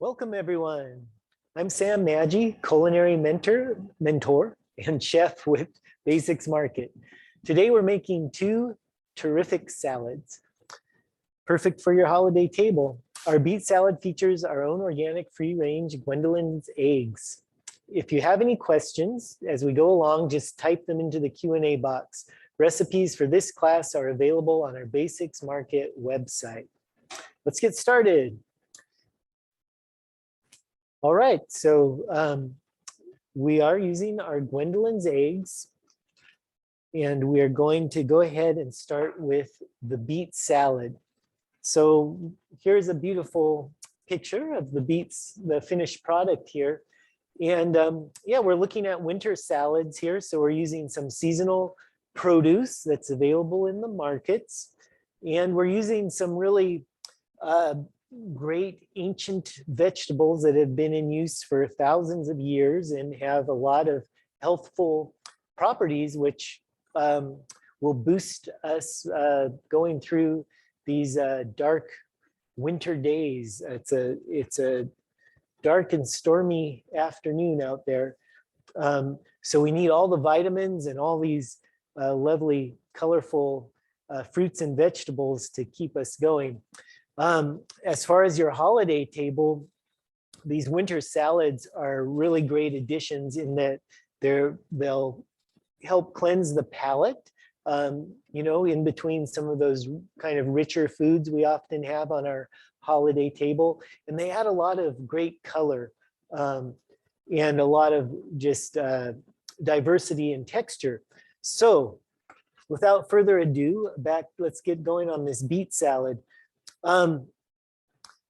Welcome everyone. I'm Sam Maggi, culinary mentor and chef with Basics Market. Today we're making two terrific salads, perfect for your holiday table. Our beet salad features our own organic free-range Gwendolyn's eggs. If you have any questions as we go along, just type them into the Q&A box. Recipes for this class are available on our Basics Market website. Let's get started. All right, so we are using our Gwendolyn's eggs, and we are going to go ahead and start with the beet salad. So here's a beautiful picture of the beets, the finished product here. And yeah, we're looking at winter salads here. So we're using some seasonal produce that's available in the markets. And we're using some really great ancient vegetables that have been in use for thousands of years and have a lot of healthful properties, which will boost us going through these dark winter days. It's a dark and stormy afternoon out there. So we need all the vitamins and all these lovely, colorful fruits and vegetables to keep us going. As far as your holiday table, these winter salads are really great additions in that they'll help cleanse the palate, you know, in between some of those kind of richer foods we often have on our holiday table. And they add a lot of great color and a lot of just diversity and texture. So without further ado, let's get going on this beet salad.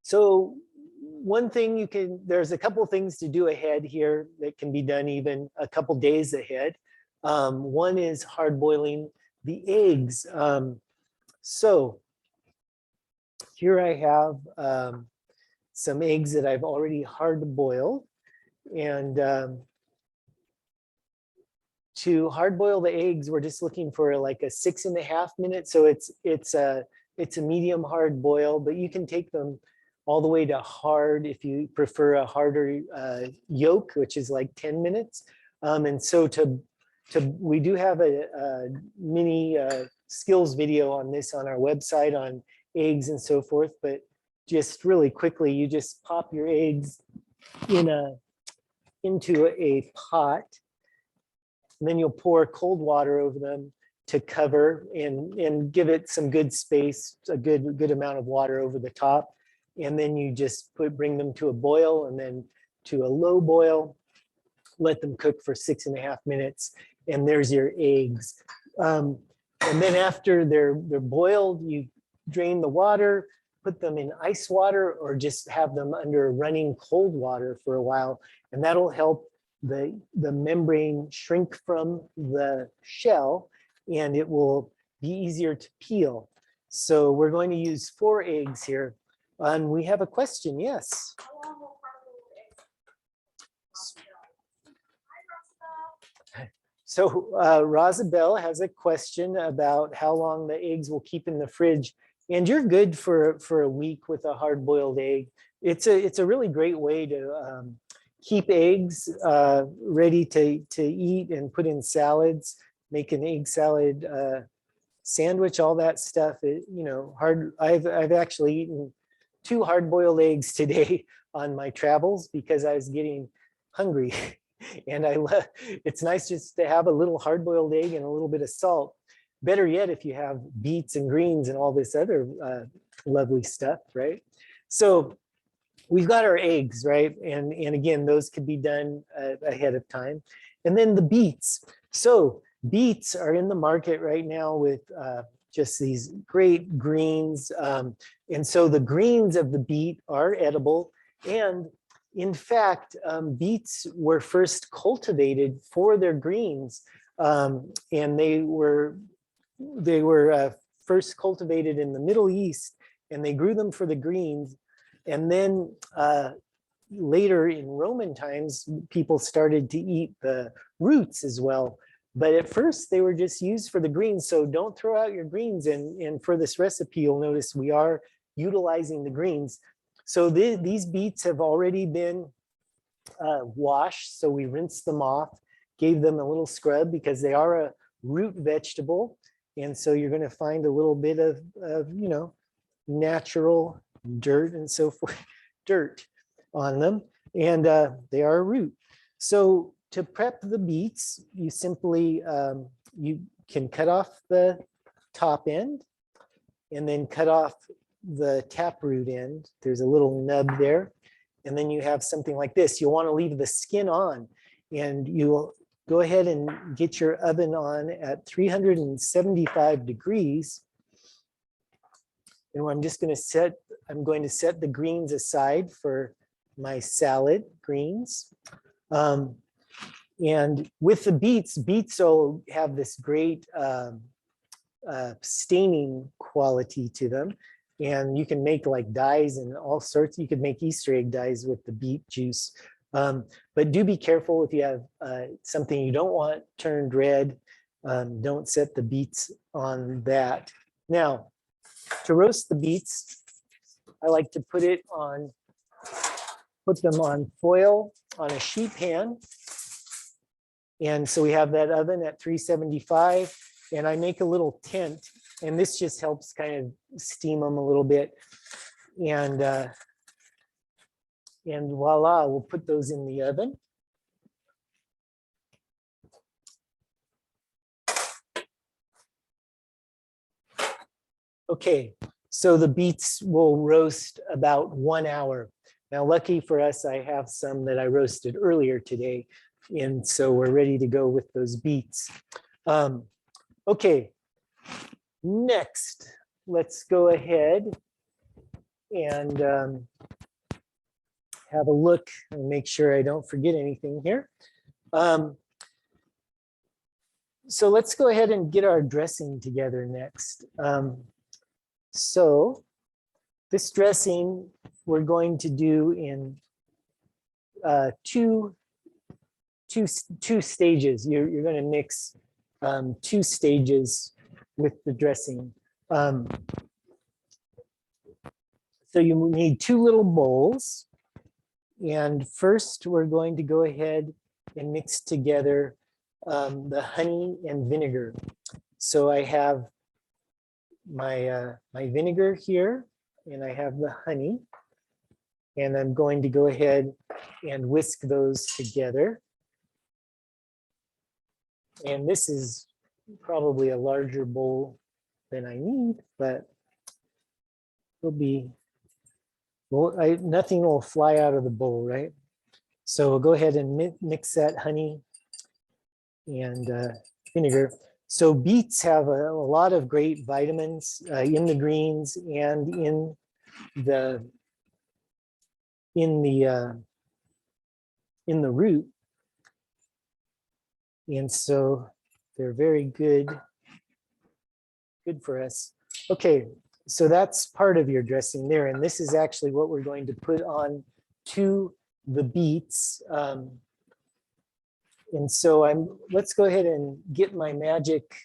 So one thing there's a couple things to do ahead here that can be done even a couple days ahead. One is hard boiling the eggs. So here I have some eggs that I've already hard boiled, and to hard boil the eggs, we're just looking for like a 6.5 minutes. So it's a medium hard boil, but you can take them all the way to hard if you prefer a harder yolk, which is like 10 minutes. And so we do have a mini skills video on this on our website on eggs and so forth, but just really quickly, you just pop your eggs into a pot, and then you'll pour cold water over them to cover and give it some good space, a good amount of water over the top. And then you just bring them to a boil and then to a low boil, let them cook for 6.5 minutes. And there's your eggs. And then after they're boiled, you drain the water, put them in ice water, or just have them under running cold water for a while. And that'll help the membrane shrink from the shell, and it will be easier to peel. So we're going to use 4 eggs here. And we have a question, yes. So Rosabelle has a question about how long the eggs will keep in the fridge. And you're good for a week with a hard-boiled egg. It's a really great way to keep eggs ready to eat and put in salads. Make an egg salad sandwich, all that stuff. I've actually eaten 2 hard-boiled eggs today on my travels because I was getting hungry. And it's nice just to have a little hard-boiled egg and a little bit of salt. Better yet, if you have beets and greens and all this other lovely stuff, right? So we've got our eggs, right? And again, those could be done ahead of time. And then the beets. So beets are in the market right now with just these great greens. And so the greens of the beet are edible. And in fact, beets were first cultivated for their greens. And they were first cultivated in the Middle East, and they grew them for the greens. And then later in Roman times, people started to eat the roots as well. But at first they were just used for the greens. So don't throw out your greens. And for this recipe, you'll notice we are utilizing the greens. So these beets have already been washed. So we rinsed them off, gave them a little scrub because they are a root vegetable. And so you're going to find a little bit of you know, natural dirt and so forth, dirt on them. And they are a root. So to prep the beets, you simply, you can cut off the top end and then cut off the taproot end. There's a little nub there. And then you have something like this. You'll want to leave the skin on, and you'll go ahead and get your oven on at 375 degrees. And I'm just going to set, I'm going to set the greens aside for my salad greens. And with the beets, beets will have this great staining quality to them. And you can make like dyes and all sorts. You could make Easter egg dyes with the beet juice. But do be careful if you have something you don't want turned red. Don't set the beets on that. Now, to roast the beets, I like to put them on foil on a sheet pan. And so we have that oven at 375, and I make a little tent, and this just helps kind of steam them a little bit. And voila, we'll put those in the oven. Okay, so the beets will roast about 1 hour. Now, lucky for us, I have some that I roasted earlier today, and so we're ready to go with those beets. Okay, next, let's go ahead and have a look and make sure I don't forget anything here. So let's go ahead and get our dressing together next. So this dressing we're going to do in two stages. You're going to mix 2 stages with the dressing. So you need 2 little bowls. And first we're going to go ahead and mix together the honey and vinegar. So I have my vinegar here, and I have the honey, and I'm going to go ahead and whisk those together. And this is probably a larger bowl than I need, but it'll be, well, nothing will fly out of the bowl, right? So we'll go ahead and mix that honey and vinegar. So beets have a lot of great vitamins in the greens and in the root. And so they're very good for us. Okay, so that's part of your dressing there. And this is actually what we're going to put on to the beets. And so let's go ahead and get my magic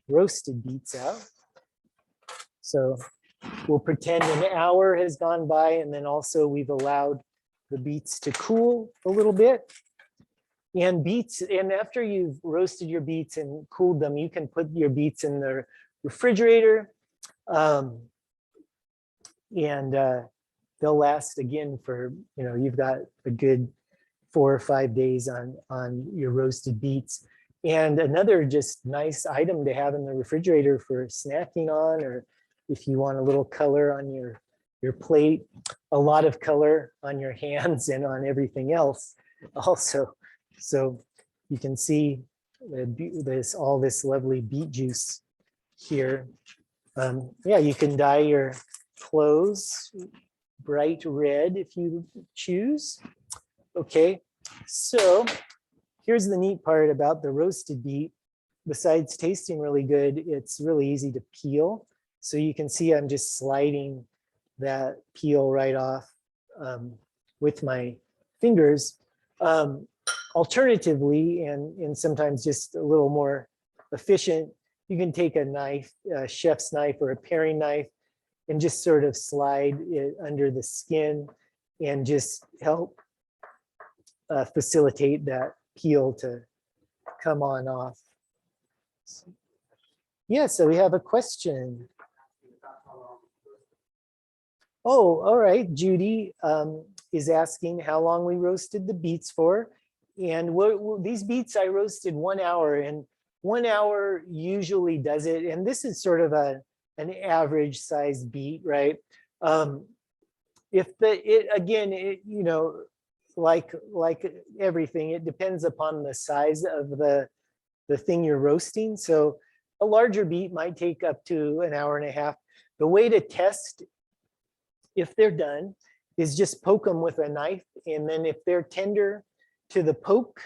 roasted beets out. So we'll pretend an hour has gone by, and then also we've allowed the beets to cool a little bit. And after you've roasted your beets and cooled them, you can put your beets in the refrigerator, and they'll last again for, you've got a good 4 or 5 days on your roasted beets. And another just nice item to have in the refrigerator for snacking on, or if you want a little color on your plate, a lot of color on your hands and on everything else also. So you can see all this lovely beet juice here. Yeah, you can dye your clothes bright red if you choose. Okay, so here's the neat part about the roasted beet. Besides tasting really good, it's really easy to peel. So you can see I'm just sliding that peel right off with my fingers. Alternatively, and sometimes just a little more efficient, you can take a knife, a chef's knife or a paring knife, and just sort of slide it under the skin and just help facilitate that peel to come on off. Yeah, so we have a question. Oh, all right. Judy is asking how long we roasted the beets for. And these beets I roasted 1 hour, and 1 hour usually does it. And this is sort of an average size beet, right? If you know, like everything, it depends upon the size of the thing you're roasting. So a larger beet might take up to 1.5 hours. The way to test if they're done is just poke them with a knife, and then if they're tender to the poke,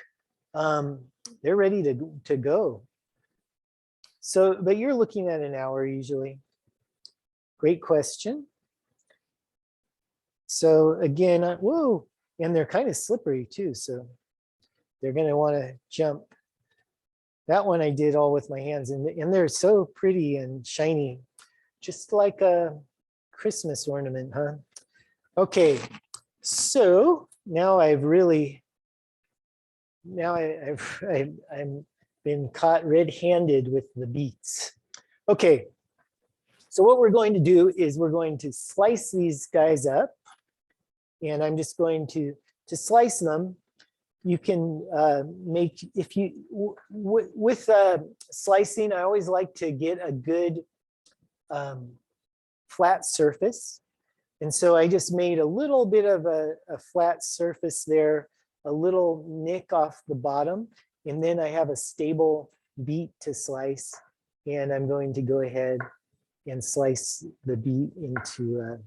they're ready to go. So, but you're looking at 1 hour usually. Great question. So again, whoa, and they're kind of slippery too, so they're going to want to jump. That one I did all with my hands, and they're so pretty and shiny, just like a Christmas ornament, huh? Okay, so now I've been caught red-handed with the beets. Okay, so what we're going to do is we're going to slice these guys up, and I'm just going to slice them. You can make, if you, with slicing, I always like to get a good flat surface. And so I just made a little bit of a flat surface there, a little nick off the bottom, and then I have a stable beet to slice. And I'm going to go ahead and slice the beet into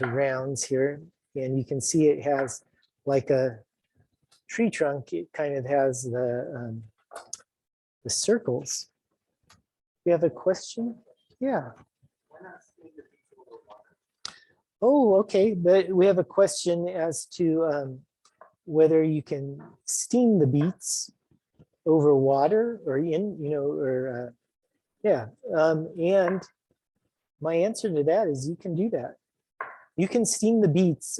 rounds here. And you can see it has like a tree trunk. It kind of has the circles. We have a question? Yeah. Oh, okay. But we have a question as to whether you can steam the beets over water or yeah. And my answer to that is you can do that. You can steam the beets.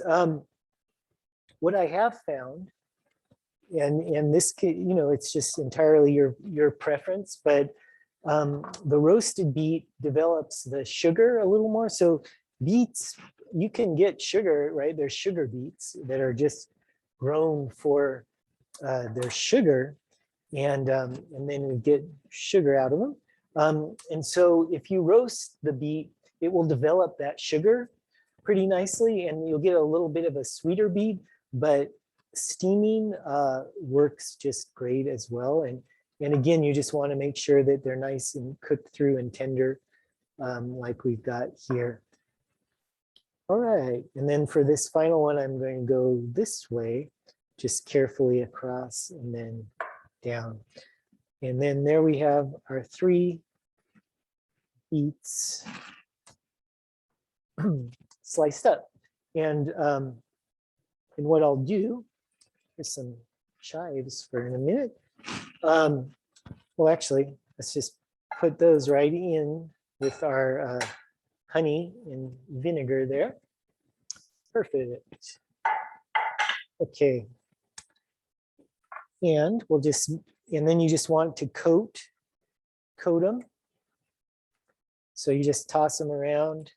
What I have found, and this, it's just entirely your preference, but the roasted beet develops the sugar a little more. So beets, you can get sugar, right? There's sugar beets that are just grown for their sugar, and then we get sugar out of them. And so if you roast the beet, it will develop that sugar pretty nicely, and you'll get a little bit of a sweeter beet, but steaming works just great as well. And again, you just want to make sure that they're nice and cooked through and tender, like we've got here. All right, and then for this final one, I'm going to go this way, just carefully across and then down. And then there we have our 3 beets sliced up. And what I'll do, here's some chives for in a minute. Well, actually, let's just put those right in with our honey and vinegar there. Perfect. Okay. And we'll just, and then you just want to coat them. So you just toss them around,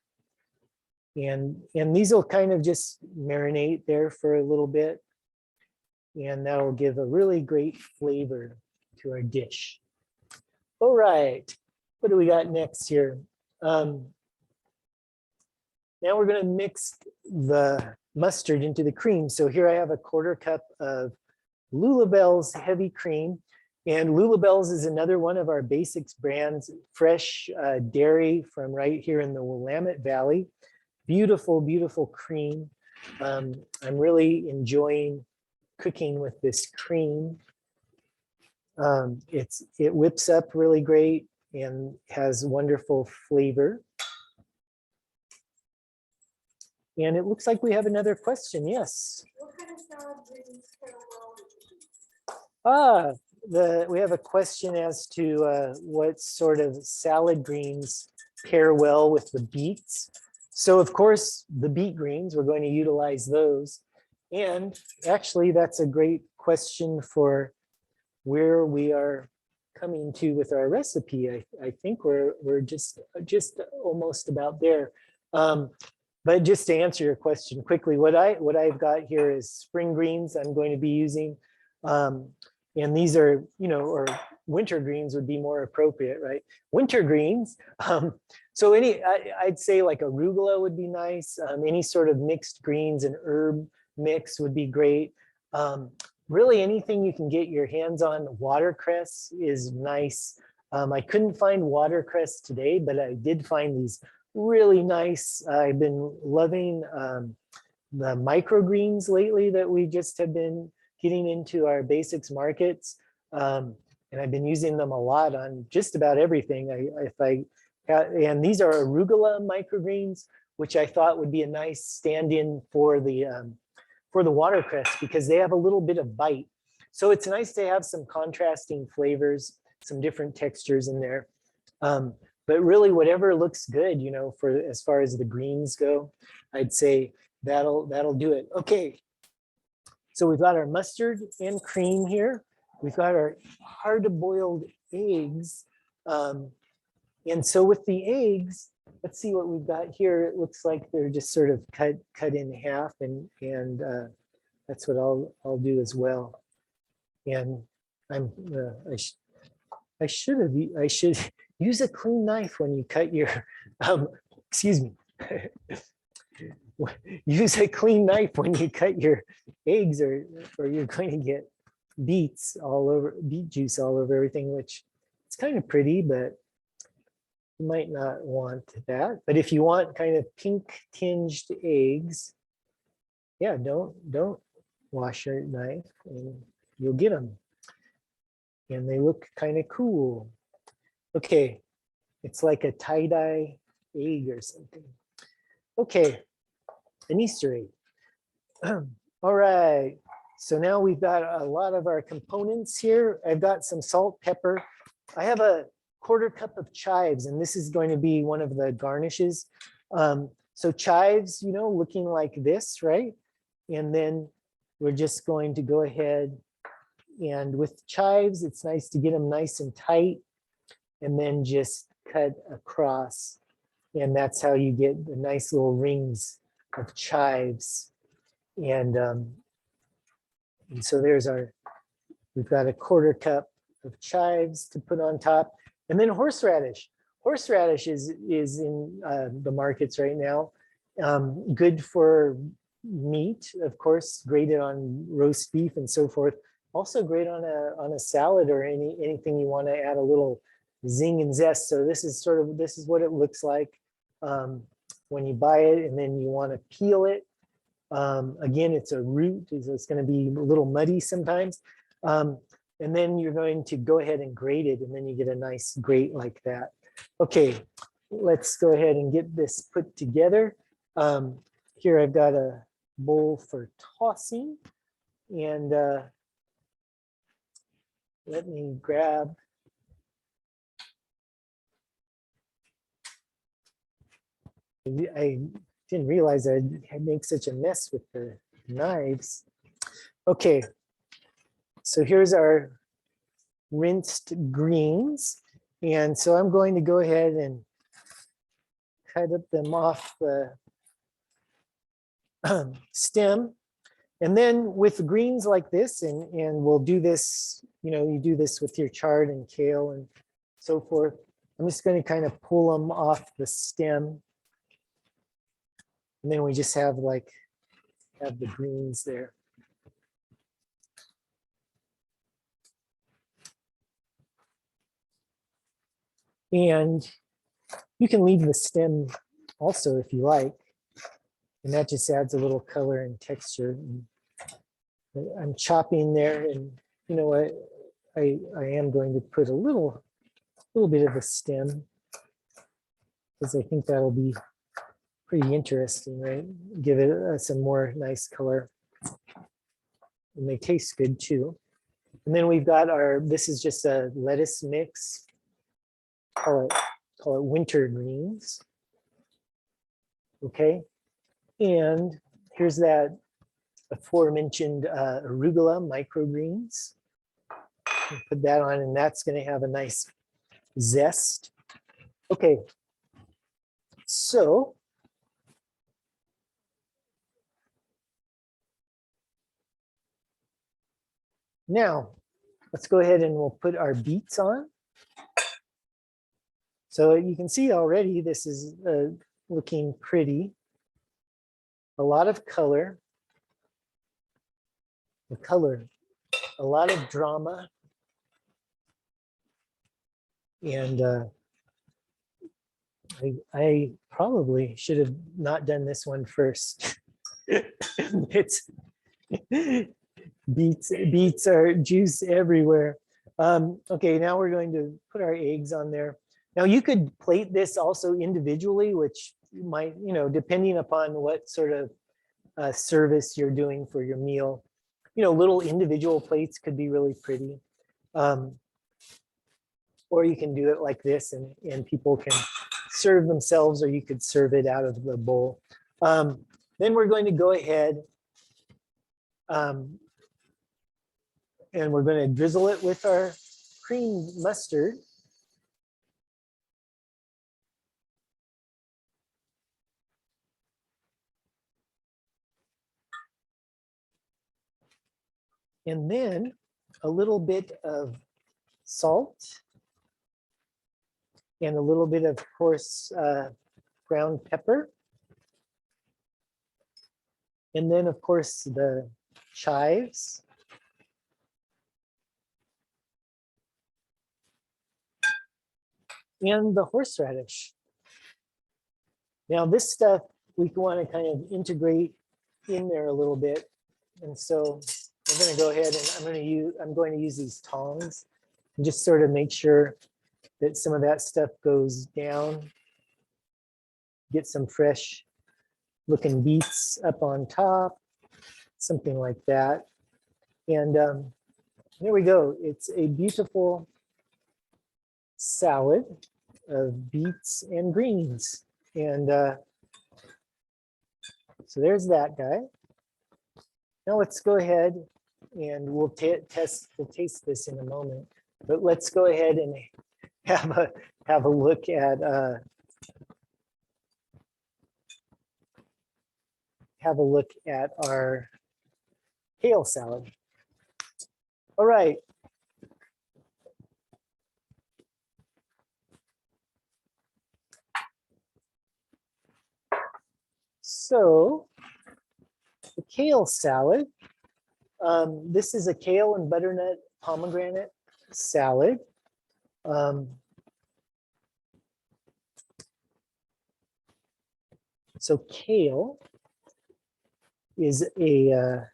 and these will kind of just marinate there for a little bit, and that'll give a really great flavor to our dish. All right, what do we got next here? Now we're going to mix the mustard into the cream. So here I have a 1/4 cup of Lulabelle's heavy cream. And Lulabelle's is another one of our basics brands, fresh dairy from right here in the Willamette Valley. Beautiful, beautiful cream. I'm really enjoying cooking with this cream. It whips up really great and has wonderful flavor. And it looks like we have another question. Yes. What kind of salad greens pair well with the beets? We have a question as to what sort of salad greens pair well with the beets. So of course, the beet greens, we're going to utilize those. And actually, that's a great question for where we are coming to with our recipe. I think we're just almost about there. But just to answer your question quickly, what I've got here is spring greens I'm going to be using. And these are, or winter greens would be more appropriate, right? Winter greens. So I'd say like arugula would be nice. Any sort of mixed greens and herb mix would be great. Really anything you can get your hands on. Watercress is nice. I couldn't find watercress today, but I did find these really nice. I've been loving the microgreens lately that we just have been getting into our basics markets. And I've been using them a lot on just about everything. And these are arugula microgreens, which I thought would be a nice stand-in for the watercress because they have a little bit of bite. So it's nice to have some contrasting flavors, some different textures in there. But really whatever looks good, for as far as the greens go, I'd say that'll do it. Okay. So we've got our mustard and cream here. We've got our hard-boiled eggs. And so with the eggs, let's see what we've got here. It looks like they're just sort of cut in half, and that's what I'll do as well. And I should use a clean knife when you cut your excuse me. Use a clean knife when you cut your eggs, or you're going to get beet juice all over everything, which it's kind of pretty, but you might not want that. But if you want kind of pink tinged eggs, yeah, don't wash your knife and you'll get them. And they look kind of cool. Okay, it's like a tie-dye egg or something. Okay, an Easter egg. All right, so now we've got a lot of our components here. I've got some salt, pepper. I have a 1/4 cup of chives, and this is going to be one of the garnishes. So chives, looking like this, right? And then we're just going to go ahead, and with chives, it's nice to get them nice and tight and then just cut across. And that's how you get the nice little rings of chives. And so we've got a 1/4 cup of chives to put on top. And then horseradish. Horseradish is in the markets right now. Good for meat, of course, grated on roast beef and so forth. Also great on a salad or anything you want to add a little zing and zest. So this is what it looks like when you buy it, and then you want to peel it. Again, it's a root, so it's going to be a little muddy sometimes. And then you're going to go ahead and grate it, and then you get a nice grate like that. Okay, let's go ahead and get this put together. Here I've got a bowl for tossing, and let me grab. I didn't realize I'd make such a mess with the knives. Okay, so here's our rinsed greens. And so I'm going to go ahead and cut them off the stem. And then with greens like this, and we'll do this, you do this with your chard and kale and so forth. I'm just going to kind of pull them off the stem. And then we just have the greens there. And you can leave the stem also if you like. And that just adds a little color and texture. And I'm chopping there, and you know what? I am going to put a little bit of a stem, because I think that'll be pretty interesting, right? Give it some more nice color. And they taste good too. And then we've got this is just a lettuce mix. Call it call it winter greens. Okay, and here's that aforementioned arugula microgreens. Put that on, and that's going to have a nice zest. Okay, so now let's go ahead and we'll put our beets on. So you can see already this is looking pretty. A lot of color. The color, a lot of drama. And I probably should have not done this one first. It's beets are juice everywhere. Okay, now we're going to put our eggs on there. Now you could plate this also individually, which might, depending upon what sort of service you're doing for your meal, little individual plates could be really pretty. Or you can do it like this and people can serve themselves, or you could serve it out of the bowl. Then we're going to go ahead and we're going to drizzle it with our cream mustard. And then a little bit of salt and a little bit of course, ground pepper. And then of course the chives. And the horseradish. Now this stuff we want to kind of integrate in there a little bit. And so I'm going to go ahead and I'm going to use these tongs and just sort of make sure that some of that stuff goes down. Get some fresh looking beets up on top, something like that. And there we go. It's a beautiful salad of beets and greens. And so there's that guy. Now let's go ahead and we'll taste this in a moment. But let's go ahead and have a look at our kale salad. All right. So the kale salad, this is a kale and butternut pomegranate salad. So kale is well,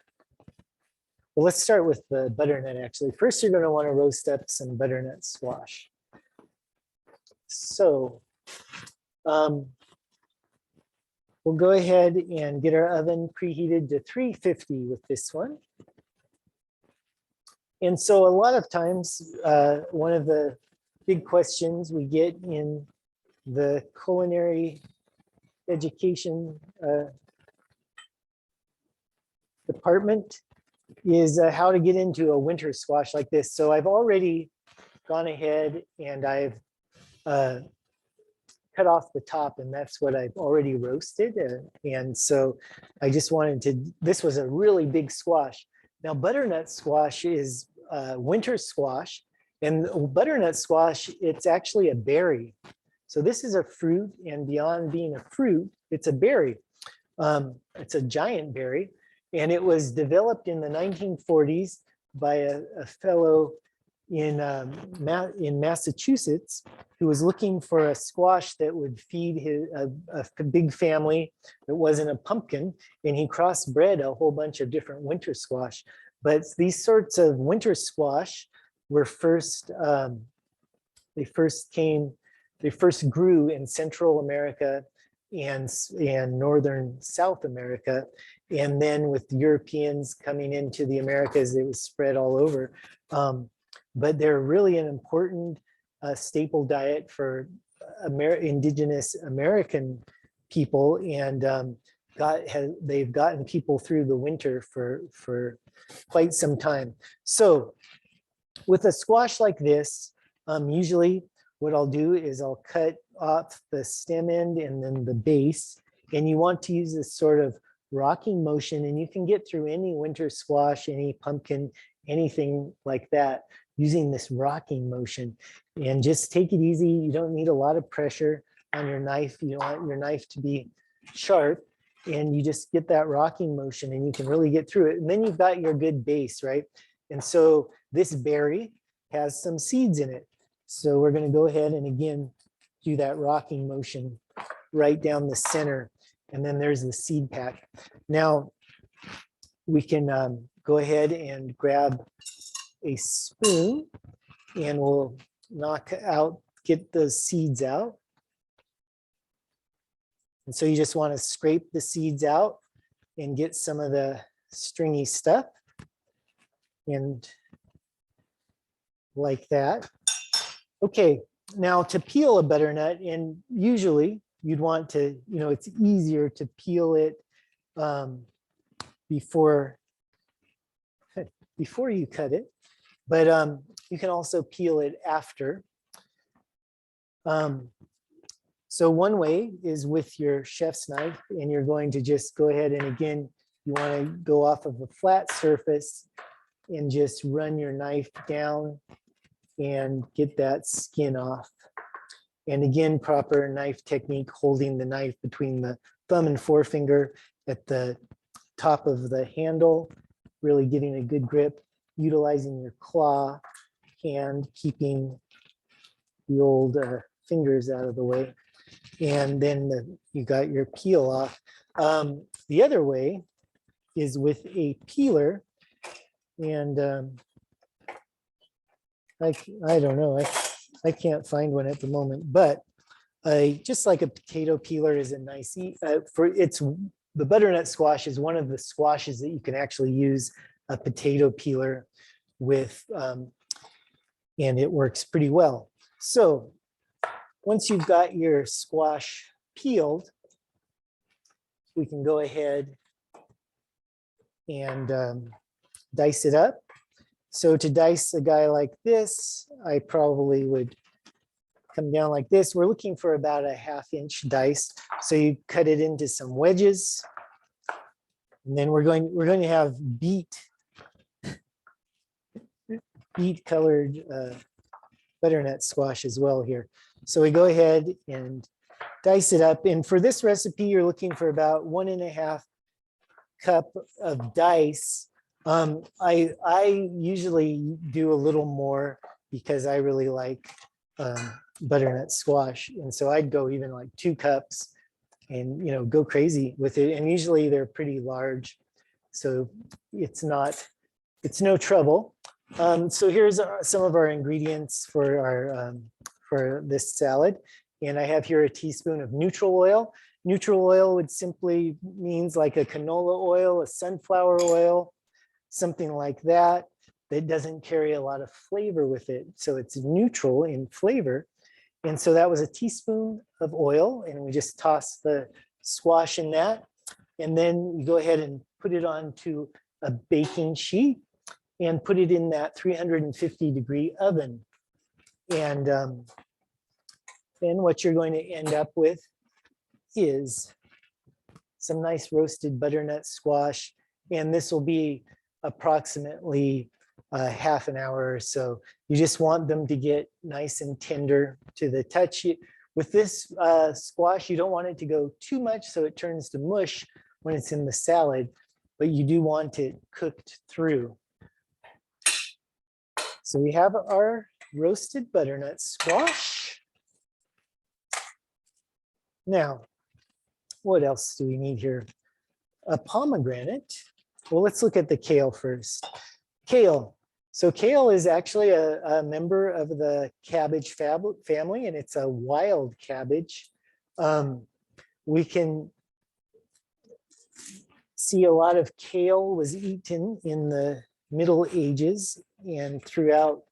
let's start with the butternut actually. First, you're going to want to roast up some butternut squash. So we'll go ahead and get our oven preheated to 350 with this one. And so a lot of times, one of the big questions we get in the culinary education department is how to get into a winter squash like this. So I've already gone ahead and I've cut off the top, and that's what I've already roasted. And so I just wanted to, this was a really big squash. Now butternut squash is winter squash, and butternut squash, it's actually a berry. So this is a fruit, and beyond being a fruit, it's a berry. It's a giant berry, and it was developed in the 1940s by a fellow in Massachusetts who was looking for a squash that would feed a big family that wasn't a pumpkin, and he crossbred a whole bunch of different winter squash. But these sorts of winter squash were first, they first grew in Central America and Northern South America. And then with the Europeans coming into the Americas, it was spread all over. But they're really an important staple diet for indigenous American people, and they've gotten people through the winter for quite some time. So with a squash like this, usually what I'll do is I'll cut off the stem end and then the base, and you want to use this sort of rocking motion, and you can get through any winter squash, any pumpkin, anything like that using this rocking motion. And just take it easy. You don't need a lot of pressure on your knife. You want your knife to be sharp, and you just get that rocking motion and you can really get through it. And then you've got your good base, right? And so this berry has some seeds in it. So we're going to go ahead and again do that rocking motion right down the center. And then there's the seed pack. Now we can go ahead and grab a spoon and we'll get those seeds out. And so you just want to scrape the seeds out and get some of the stringy stuff. And like that. Okay, now to peel a butternut, and usually you'd want to, it's easier to peel it before you cut it, but you can also peel it after. So one way is with your chef's knife, and you're going to just go ahead and again, you want to go off of a flat surface and just run your knife down and get that skin off. And again, proper knife technique, holding the knife between the thumb and forefinger at the top of the handle, really getting a good grip, utilizing your claw hand, keeping the old fingers out of the way. And then you got your peel off. The other way is with a peeler. And I don't know, I can't find one at the moment, but just like a potato peeler is a nice, the butternut squash is one of the squashes that you can actually use a potato peeler with, and it works pretty well. So once you've got your squash peeled, we can go ahead and dice it up. So to dice a guy like this, I probably would come down like this. We're looking for about a 1/2 inch dice. So you cut it into some wedges. And then we're going to have beet colored butternut squash as well here. So we go ahead and dice it up. And for this recipe, you're looking for about 1.5 cup of dice. I usually do a little more because I really like butternut squash. And so I'd go even like 2 cups and, go crazy with it. And usually they're pretty large. So it's no trouble. So here's some of our ingredients for this salad. And I have here a teaspoon of neutral oil. Neutral oil would simply means like a canola oil, a sunflower oil, something like that, that doesn't carry a lot of flavor with it. So it's neutral in flavor. And so that was a teaspoon of oil, and we just toss the squash in that. And then you go ahead and put it onto a baking sheet and put it in that 350-degree oven. And then what you're going to end up with is some nice roasted butternut squash. And this will be approximately half an hour or so. You just want them to get nice and tender to the touch. With this squash, you don't want it to go too much so it turns to mush when it's in the salad, but you do want it cooked through. So we have our roasted butternut squash. Now, what else do we need here? A pomegranate. Well, let's look at the kale first. Kale. So kale is actually a member of the cabbage family, and it's a wild cabbage. We can see a lot of kale was eaten in the Middle Ages and throughout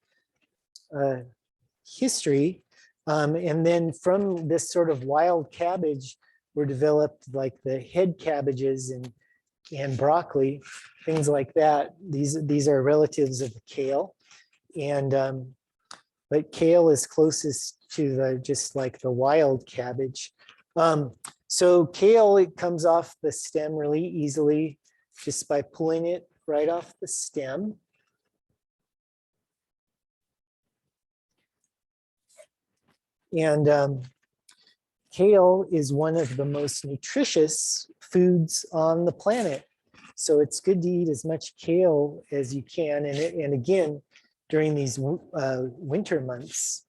history. And then from this sort of wild cabbage were developed like the head cabbages and broccoli, things like that. These are relatives of the kale. And but kale is closest to the just like the wild cabbage. So kale, it comes off the stem really easily just by pulling it right off the stem. And kale is one of the most nutritious foods on the planet. So it's good to eat as much kale as you can. And again, during these winter months,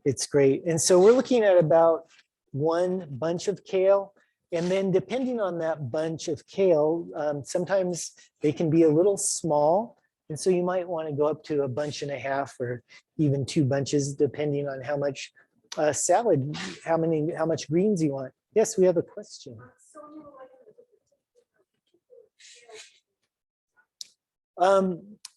it's great. And so we're looking at about one bunch of kale. And then depending on that bunch of kale, sometimes they can be a little small. And so you might want to go up to a bunch and a half or even 2 bunches, depending on how much salad, how much greens you want. Yes, we have a question.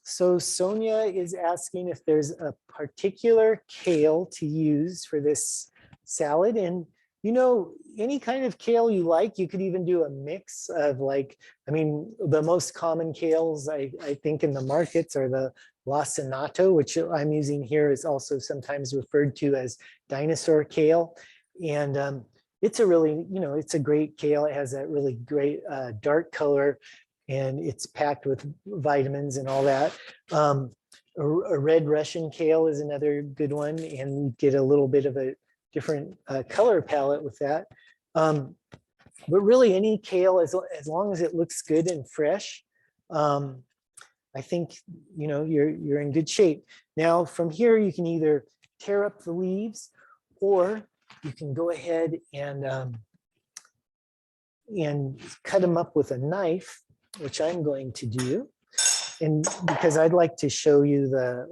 So Sonia is asking if there's a particular kale to use for this salad. And you know, any kind of kale you like, you could even do a mix of like, I mean, the most common kales I think in the markets are the lacinato, which I'm using here is also sometimes referred to as dinosaur kale. And it's a really, you know, it's a great kale. It has that really great dark color and it's packed with vitamins and all that. A red Russian kale is another good one, and you get a little bit of a different color palette with that. But really any kale, as long as it looks good and fresh, I think, you know, you're in good shape. Now from here, you can either tear up the leaves or you can go ahead and cut them up with a knife, which I'm going to do. And because I'd like to show you the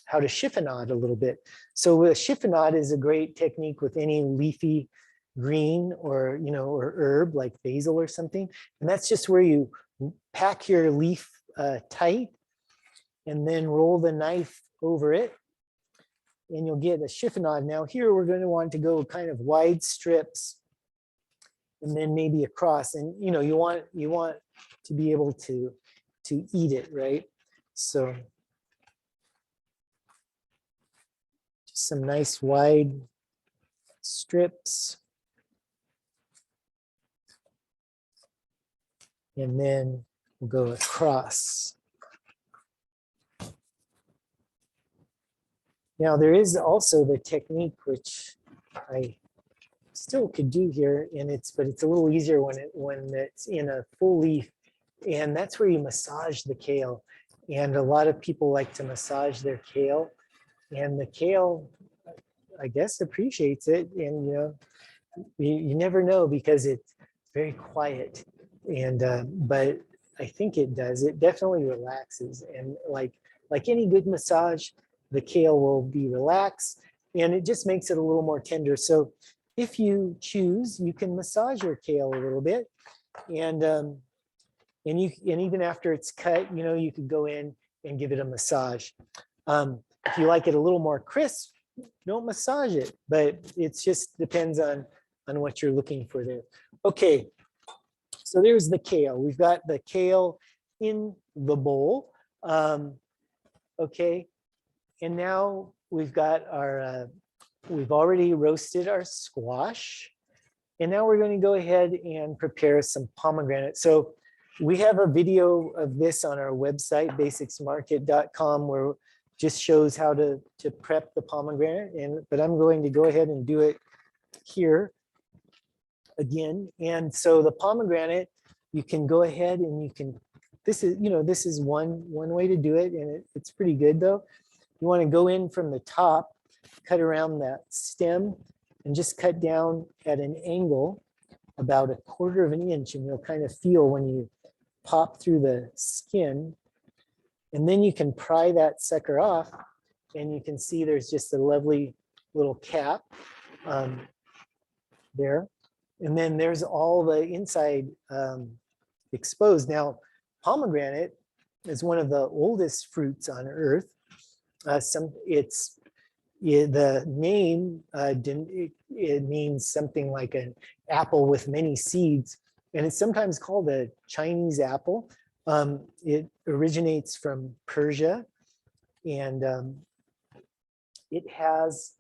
how to chiffonade a little bit. So a chiffonade is a great technique with any leafy green or, you know, or herb like basil or something. And that's just where you pack your leaf tight and then roll the knife over it and you'll get a chiffonade. Now here we're going to want to go kind of wide strips and then maybe across, and you know, you want to be able to eat it, right? So just some nice wide strips. And then we'll go across. Now there is also the technique which I still could do here, and but it's a little easier when it's in a full leaf, and that's where you massage the kale. And a lot of people like to massage their kale, and the kale, I guess, appreciates it. And you know, you never know because it's very quiet, and but I think it does. It definitely relaxes, and like any good massage, the kale will be relaxed, and it just makes it a little more tender. So if you choose, you can massage your kale a little bit, and even after it's cut, you know, you could go in and give it a massage. If you like it a little more crisp, don't massage it, but it just depends on what you're looking for there. Okay, so there's the kale. We've got the kale in the bowl. Okay, and now we've got our, we've already roasted our squash. And now we're going to go ahead and prepare some pomegranate. So we have a video of this on our website, basicsmarket.com, where it just shows how to prep the pomegranate. But I'm going to go ahead and do it here again. And so the pomegranate, you can go ahead and you can, this is one way to do it, and it's pretty good though. You want to go in from the top, cut around that stem, and just cut down at an angle about 1/4 of an inch, and you'll kind of feel when you pop through the skin. And then you can pry that sucker off, and you can see there's just a lovely little cap there. And then there's all the inside exposed. Now, pomegranate is one of the oldest fruits on earth. the name, it means something like an apple with many seeds, and it's sometimes called a Chinese apple. It originates from Persia, and it has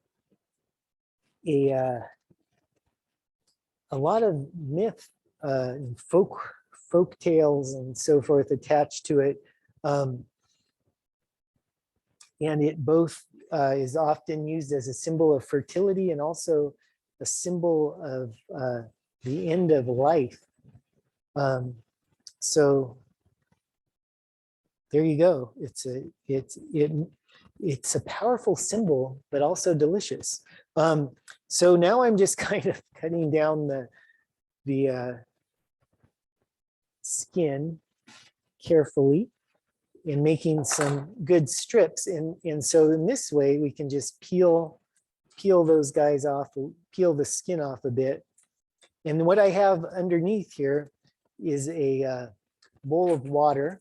a lot of myth, folk tales and so forth attached to it. And it both is often used as a symbol of fertility and also a symbol of the end of life. So there you go. It's a powerful symbol, but also delicious. So now I'm just kind of cutting down the skin carefully and making some good strips. And so in this way, we can just peel those guys off, peel the skin off a bit. And what I have underneath here is a bowl of water.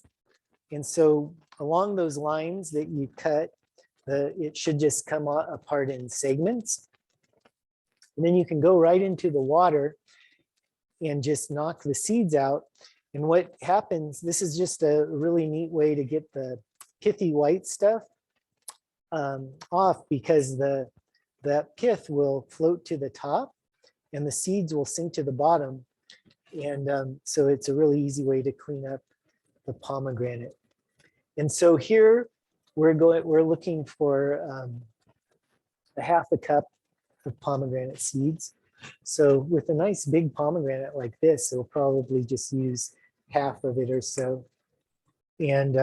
And so along those lines that you cut, it should just come apart in segments. And then you can go right into the water and just knock the seeds out. And what happens, this is just a really neat way to get the pithy white stuff off, because that pith will float to the top and the seeds will sink to the bottom. And so it's a really easy way to clean up the pomegranate. And so here we're looking for a half a cup of pomegranate seeds. So with a nice big pomegranate like this, we'll probably just use half of it or so. And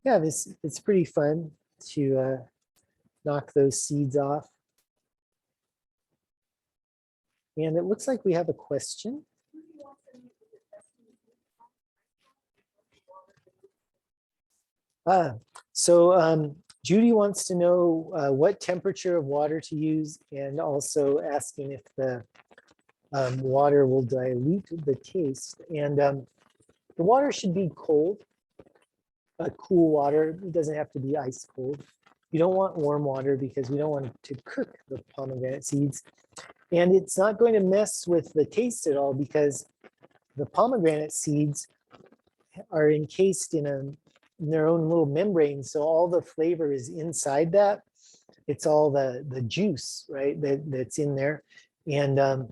yeah, it's pretty fun to knock those seeds off. And it looks like we have a question. So Judy wants to know what temperature of water to use, and also asking if the water will dilute the taste. And the water should be cold, cool water. It doesn't have to be ice cold. You don't want warm water because we don't want to cook the pomegranate seeds. And it's not going to mess with the taste at all, because the pomegranate seeds are encased in their own little membrane. So all the flavor is inside that. It's all the juice, right, that's in there. And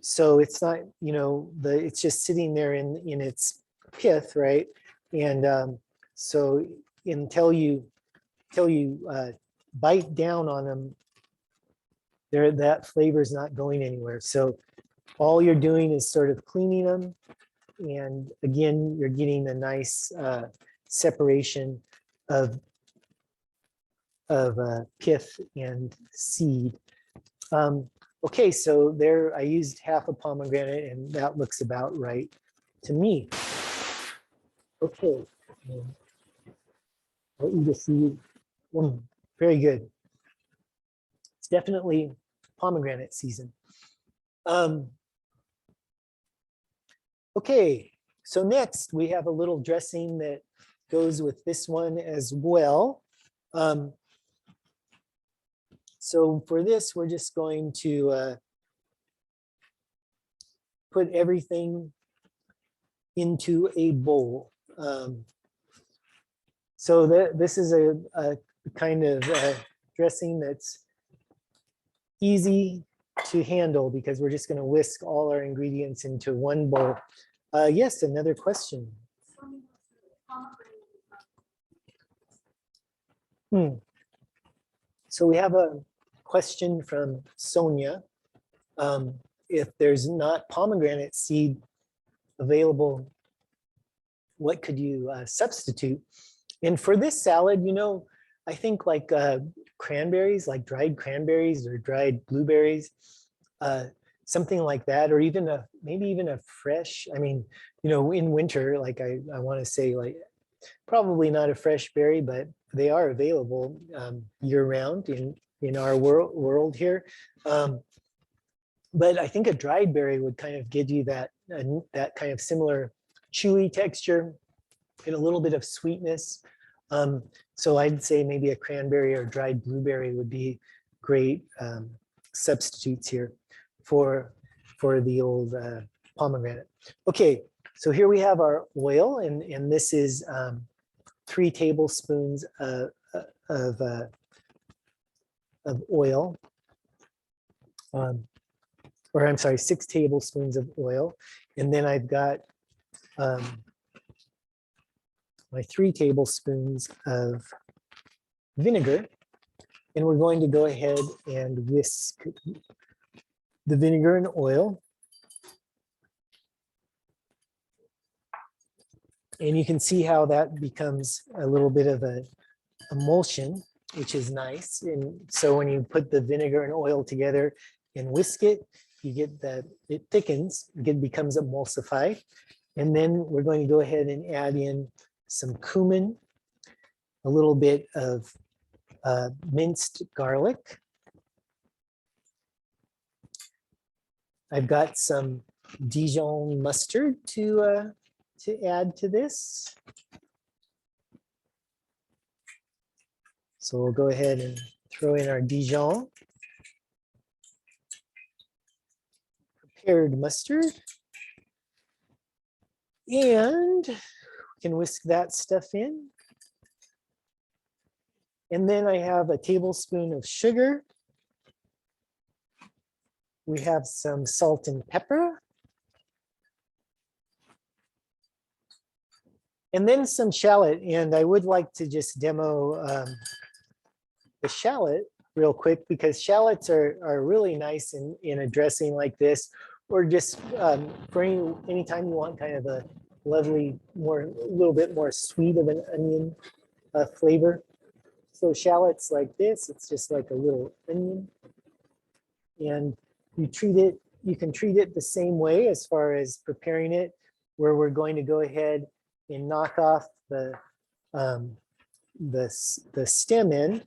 so it's not, it's just sitting there in its pith, right? And so until you bite down on them, that flavor is not going anywhere. So all you're doing is sort of cleaning them. And again, you're getting a nice separation of pith and seed. Okay, so there I used half a pomegranate, and that looks about right to me. Okay, I'll eat a seed. Very good. It's definitely pomegranate season. Okay, so next we have a little dressing that goes with this one as well. So for this, we're just going to put everything into a bowl. So this is a kind of dressing that's easy to handle, because we're just going to whisk all our ingredients into one bowl. Yes, another question. So we have a question from Sonia. If there's not pomegranate seed available, what could you substitute? And for this salad, I think like cranberries, like dried cranberries or dried blueberries, something like that, or even maybe even a fresh, in winter, like I want to say, like probably not a fresh berry, but they are available year round in our world here. But I think a dried berry would kind of give you that kind of similar chewy texture and a little bit of sweetness. So I'd say maybe a cranberry or dried blueberry would be great substitutes here for the old pomegranate. Okay, so here we have our oil, and this is 3 tablespoons of oil, or I'm sorry, 6 tablespoons of oil, and then I've got my 3 tablespoons of vinegar, and we're going to go ahead and whisk the vinegar and oil. And you can see how that becomes a little bit of a emulsion, which is nice. And so when you put the vinegar and oil together and whisk it, you get that it thickens, it becomes emulsified. And then we're going to go ahead and add in some cumin, a little bit of minced garlic. I've got some Dijon mustard to add to this. So we'll go ahead and throw in our Dijon prepared mustard. And we can whisk that stuff in. And then I have a tablespoon of sugar. We have some salt and pepper. And then some shallot. And I would like to just demo the shallot real quick, because shallots are really nice in a dressing like this, or just for any time you want kind of a lovely, a little bit more sweet of an onion flavor. So shallots like this, it's just like a little onion. And you can treat it the same way as far as preparing it, where we're going to go ahead and knock off the stem end.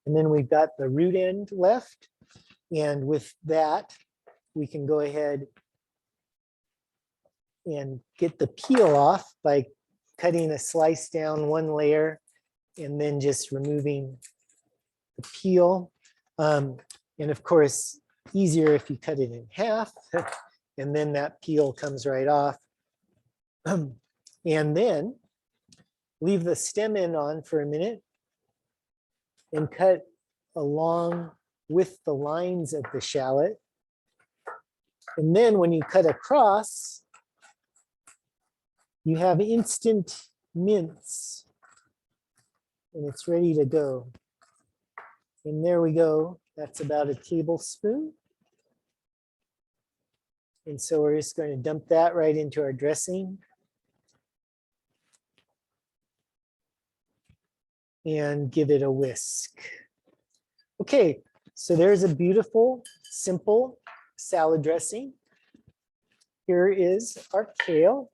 And then we've got the root end left. And with that, we can go ahead and get the peel off by cutting a slice down 1 layer and then just removing the peel. And of course, easier if you cut it in half, and then that peel comes right off. And then leave the stem end on for a minute and cut along with the lines of the shallot. And then when you cut across, you have instant mince, and it's ready to go. And there we go. That's about a tablespoon. And so we're just going to dump that right into our dressing. And give it a whisk. Okay, so there's a beautiful, simple salad dressing. Here is our kale.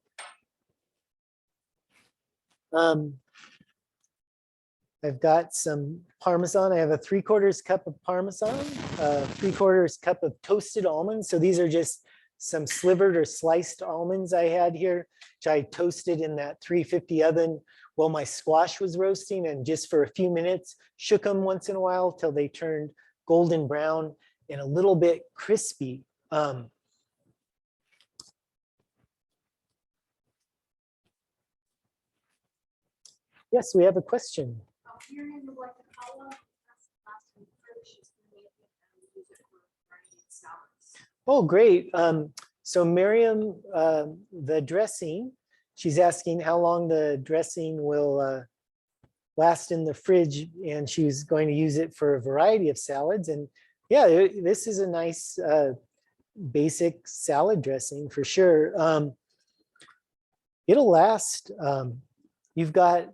I've got some Parmesan. I have a 3/4 cup of Parmesan, 3/4 cup of toasted almonds. So these are just some slivered or sliced almonds I had here, which I toasted in that 350 oven while my squash was roasting, and just for a few minutes, shook them once in a while till they turned golden brown and a little bit crispy. Yes, we have a question. Here in the like how long has the last time purchased and made it and use it for variety of salads? Oh, great. So Miriam, the dressing, she's asking how long the dressing will last in the fridge, and she's going to use it for a variety of salads. And yeah, this is a nice basic salad dressing for sure. It'll last. You've got,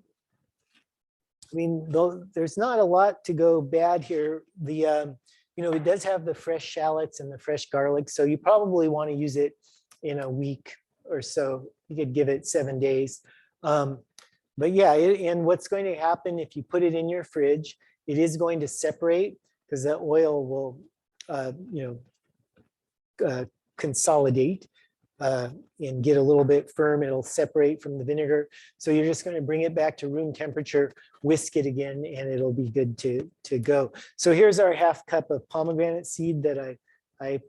I mean, though there's not a lot to go bad here. It does have the fresh shallots and the fresh garlic, so you probably want to use it in a week or so. You could give it 7 days. But yeah, and what's going to happen if you put it in your fridge, it is going to separate because the oil will, consolidate. and get a little bit firm. It'll separate from the vinegar. So you're just going to bring it back to room temperature, whisk it again, and it'll be good to go. So here's our 1/2 cup of pomegranate seed that I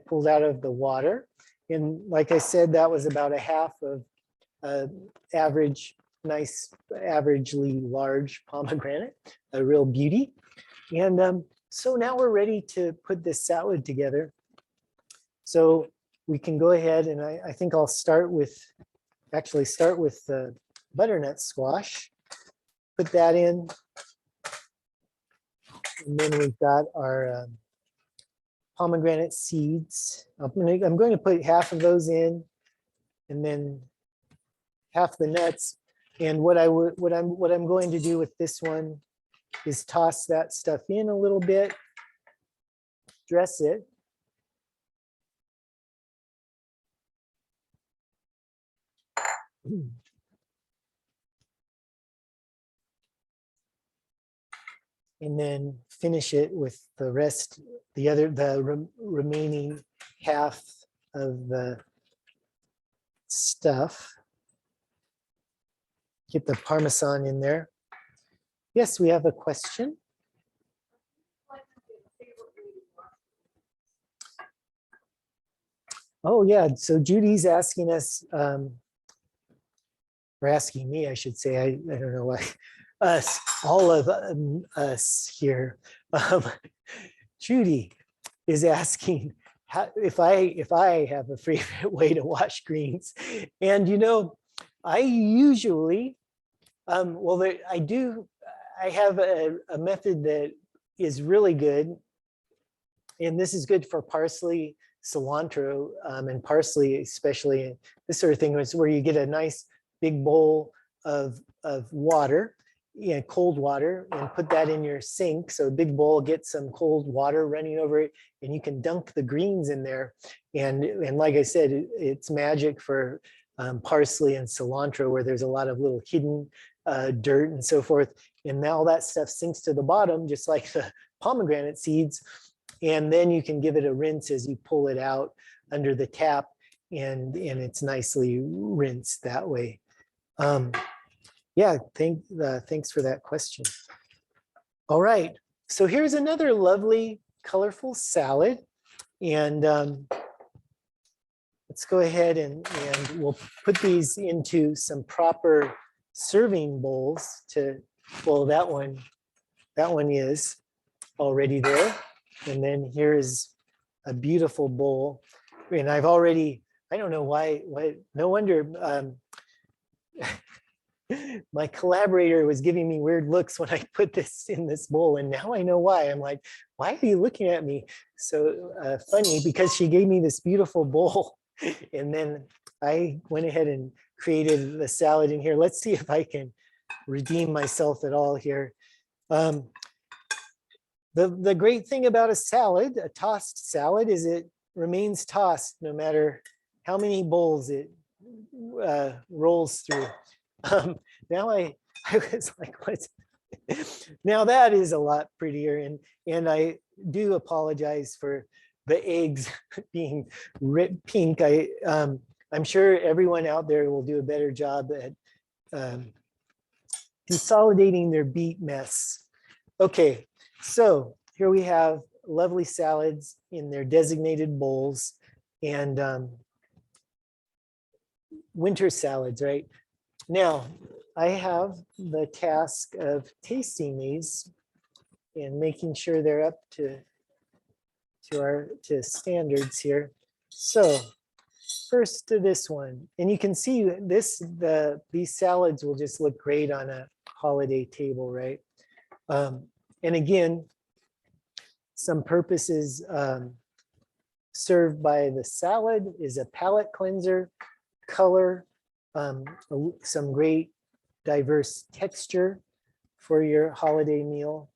pulled out of the water. And like I said, that was about 1/2 of average, nice, averagely large pomegranate, a real beauty. And so now we're ready to put this salad together. So we can go ahead and I think I'll start with the butternut squash. Put that in. And then we've got our pomegranate seeds. I'm going to put 1/2 of those in, and then 1/2 the nuts. And what I'm going to do with this one is toss that stuff in a little bit, dress it. And then finish it with the rest, the remaining 1/2 of the stuff. Get the Parmesan in there. Yes, we have a question. Oh yeah, so Judy's asking us, or asking me, I should say, I don't know why, us, all of us here. Judy is asking if I have a favorite way to wash greens. And I usually, I have a method that is really good. And this is good for parsley, cilantro, and parsley, especially this sort of thing, is where you get a nice big bowl of water, cold water, and put that in your sink. So a big bowl, get some cold water running over it, and you can dunk the greens in there. And like I said, it's magic for parsley and cilantro, where there's a lot of little hidden dirt and so forth. And now that stuff sinks to the bottom, just like the pomegranate seeds. And then you can give it a rinse as you pull it out under the tap, and it's nicely rinsed that way. Yeah, thanks for that question. All right, so here's another lovely, colorful salad. And let's go ahead and we'll put these into some proper serving bowls well, that one is already there. And then here's a beautiful bowl. And I don't know why, no wonder my collaborator was giving me weird looks when I put this in this bowl. And now I know why. I'm like, why are you looking at me? So funny, because she gave me this beautiful bowl. And then I went ahead and created the salad in here. Let's see if I can redeem myself at all here. The great thing about a salad, a tossed salad, is it remains tossed no matter how many bowls it rolls through. Now I was like, what? Now that is a lot prettier, and I do apologize for the eggs being pink. I'm sure everyone out there will do a better job at consolidating their beet mess. Okay, so here we have lovely salads in their designated bowls, and winter salads, right? Now, I have the task of tasting these and making sure they're up to standards here. So first to this one, and you can see these salads will just look great on a holiday table, right? And again, some purposes served by the salad is a palate cleanser, color, some great diverse texture for your holiday meal,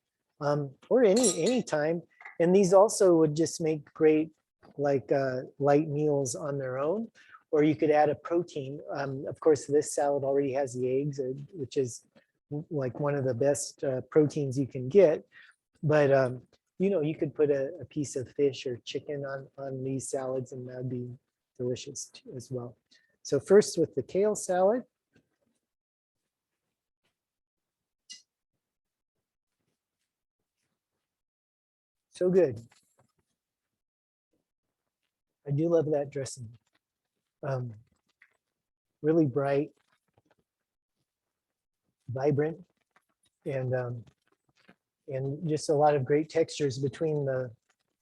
or any time. And these also would just make great light meals on their own, or you could add a protein. Of course, this salad already has the eggs, which is like one of the best proteins you can get. But you could put a piece of fish or chicken on these salads, and that'd be delicious as well. So first with the kale salad. So good. I do love that dressing. Really bright, vibrant, and just a lot of great textures between the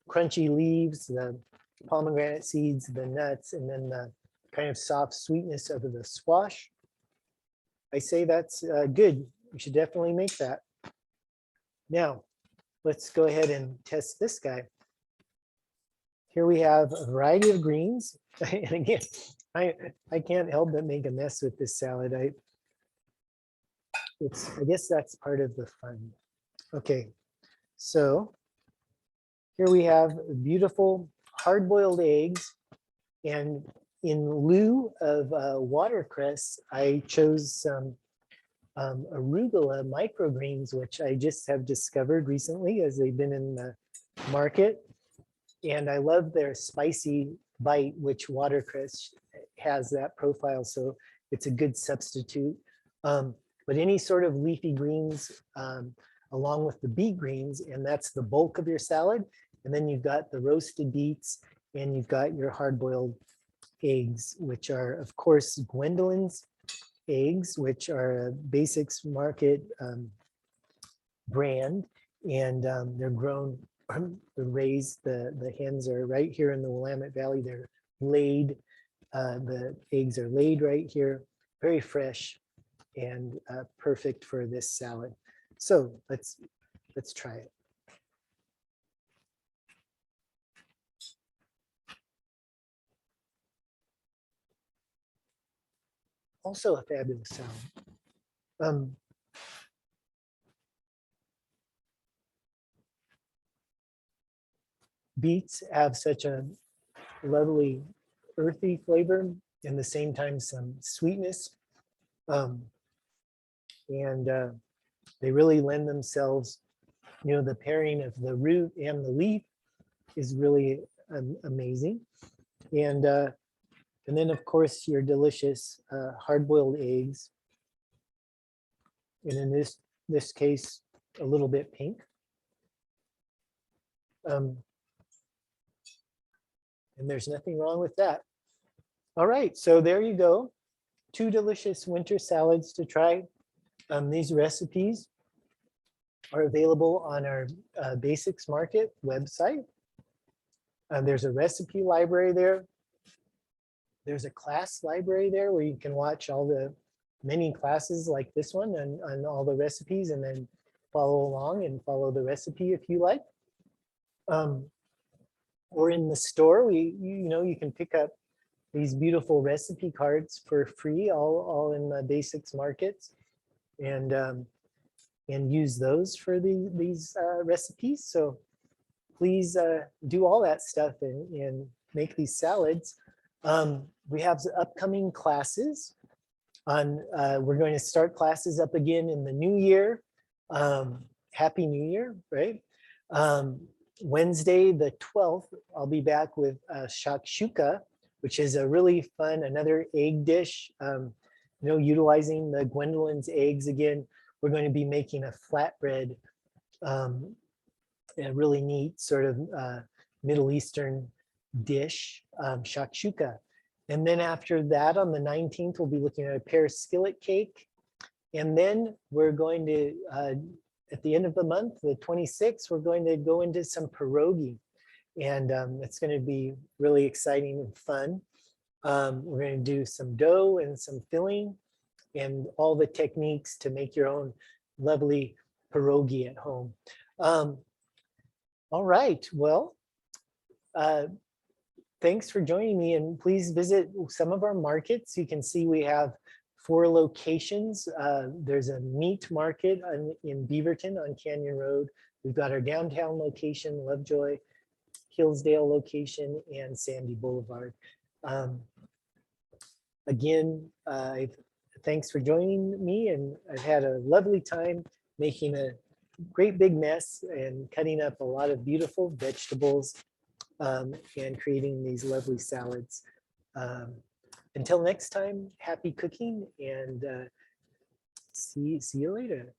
crunchy leaves, the pomegranate seeds, the nuts, and then the kind of soft sweetness of the squash. I say that's good. You should definitely make that. Now, let's go ahead and test this guy. Here we have a variety of greens. And again, I can't help but make a mess with this salad. I guess that's part of the fun. Okay, so here we have beautiful hard-boiled eggs. And in lieu of watercress, I chose some arugula microgreens, which I just have discovered recently as they've been in the market. And I love their spicy bite, which watercress has that profile. So it's a good substitute. But any sort of leafy greens along with the beet greens, and that's the bulk of your salad. And then you've got the roasted beets and you've got your hard-boiled eggs, which are, of course, Gwendolyn's eggs, which are a Basics Market brand. And they're grown, they're raised, the hens are right here in the Willamette Valley. They're laid, the eggs are laid right here, very fresh and perfect for this salad. So let's try it. Also a fabulous salad. Beets have such a lovely earthy flavor, and the same time some sweetness. They really lend themselves, the pairing of the root and the leaf is really amazing. And then of course your delicious hard-boiled eggs. And in this case, a little bit pink. And there's nothing wrong with that. All right, so there you go. 2 delicious winter salads to try. These recipes are available on our Basics Market website. There's a recipe library there. There's a class library there where you can watch all the many classes like this one on all the recipes, and then follow along and follow the recipe if you like. Or in the store, you can pick up these beautiful recipe cards for free, all in the Basics Markets, and use those for these recipes. So please do all that stuff and make these salads. We have upcoming classes on, we're going to start classes up again in the new year. Happy New Year, right? Wednesday, the 12th, I'll be back with shakshuka, which is a really fun, another egg dish, utilizing the Gwendolyn's eggs again. We're going to be making a flatbread, a really neat sort of Middle Eastern dish, shakshuka. And then after that, on the 19th, we'll be looking at a pear skillet cake. And then we're going to, at the end of the month, the 26th, we're going to go into some pierogi. And it's going to be really exciting and fun. We're going to do some dough and some filling and all the techniques to make your own lovely pierogi at home. All right, well, thanks for joining me, and please visit some of our markets. You can see we have 4 locations. There's a meat market in Beaverton on Canyon Road. We've got our downtown location, Lovejoy, Hillsdale location, and Sandy Boulevard. Again, thanks for joining me, and I've had a lovely time making a great big mess and cutting up a lot of beautiful vegetables and creating these lovely salads. Until next time, happy cooking and see you later.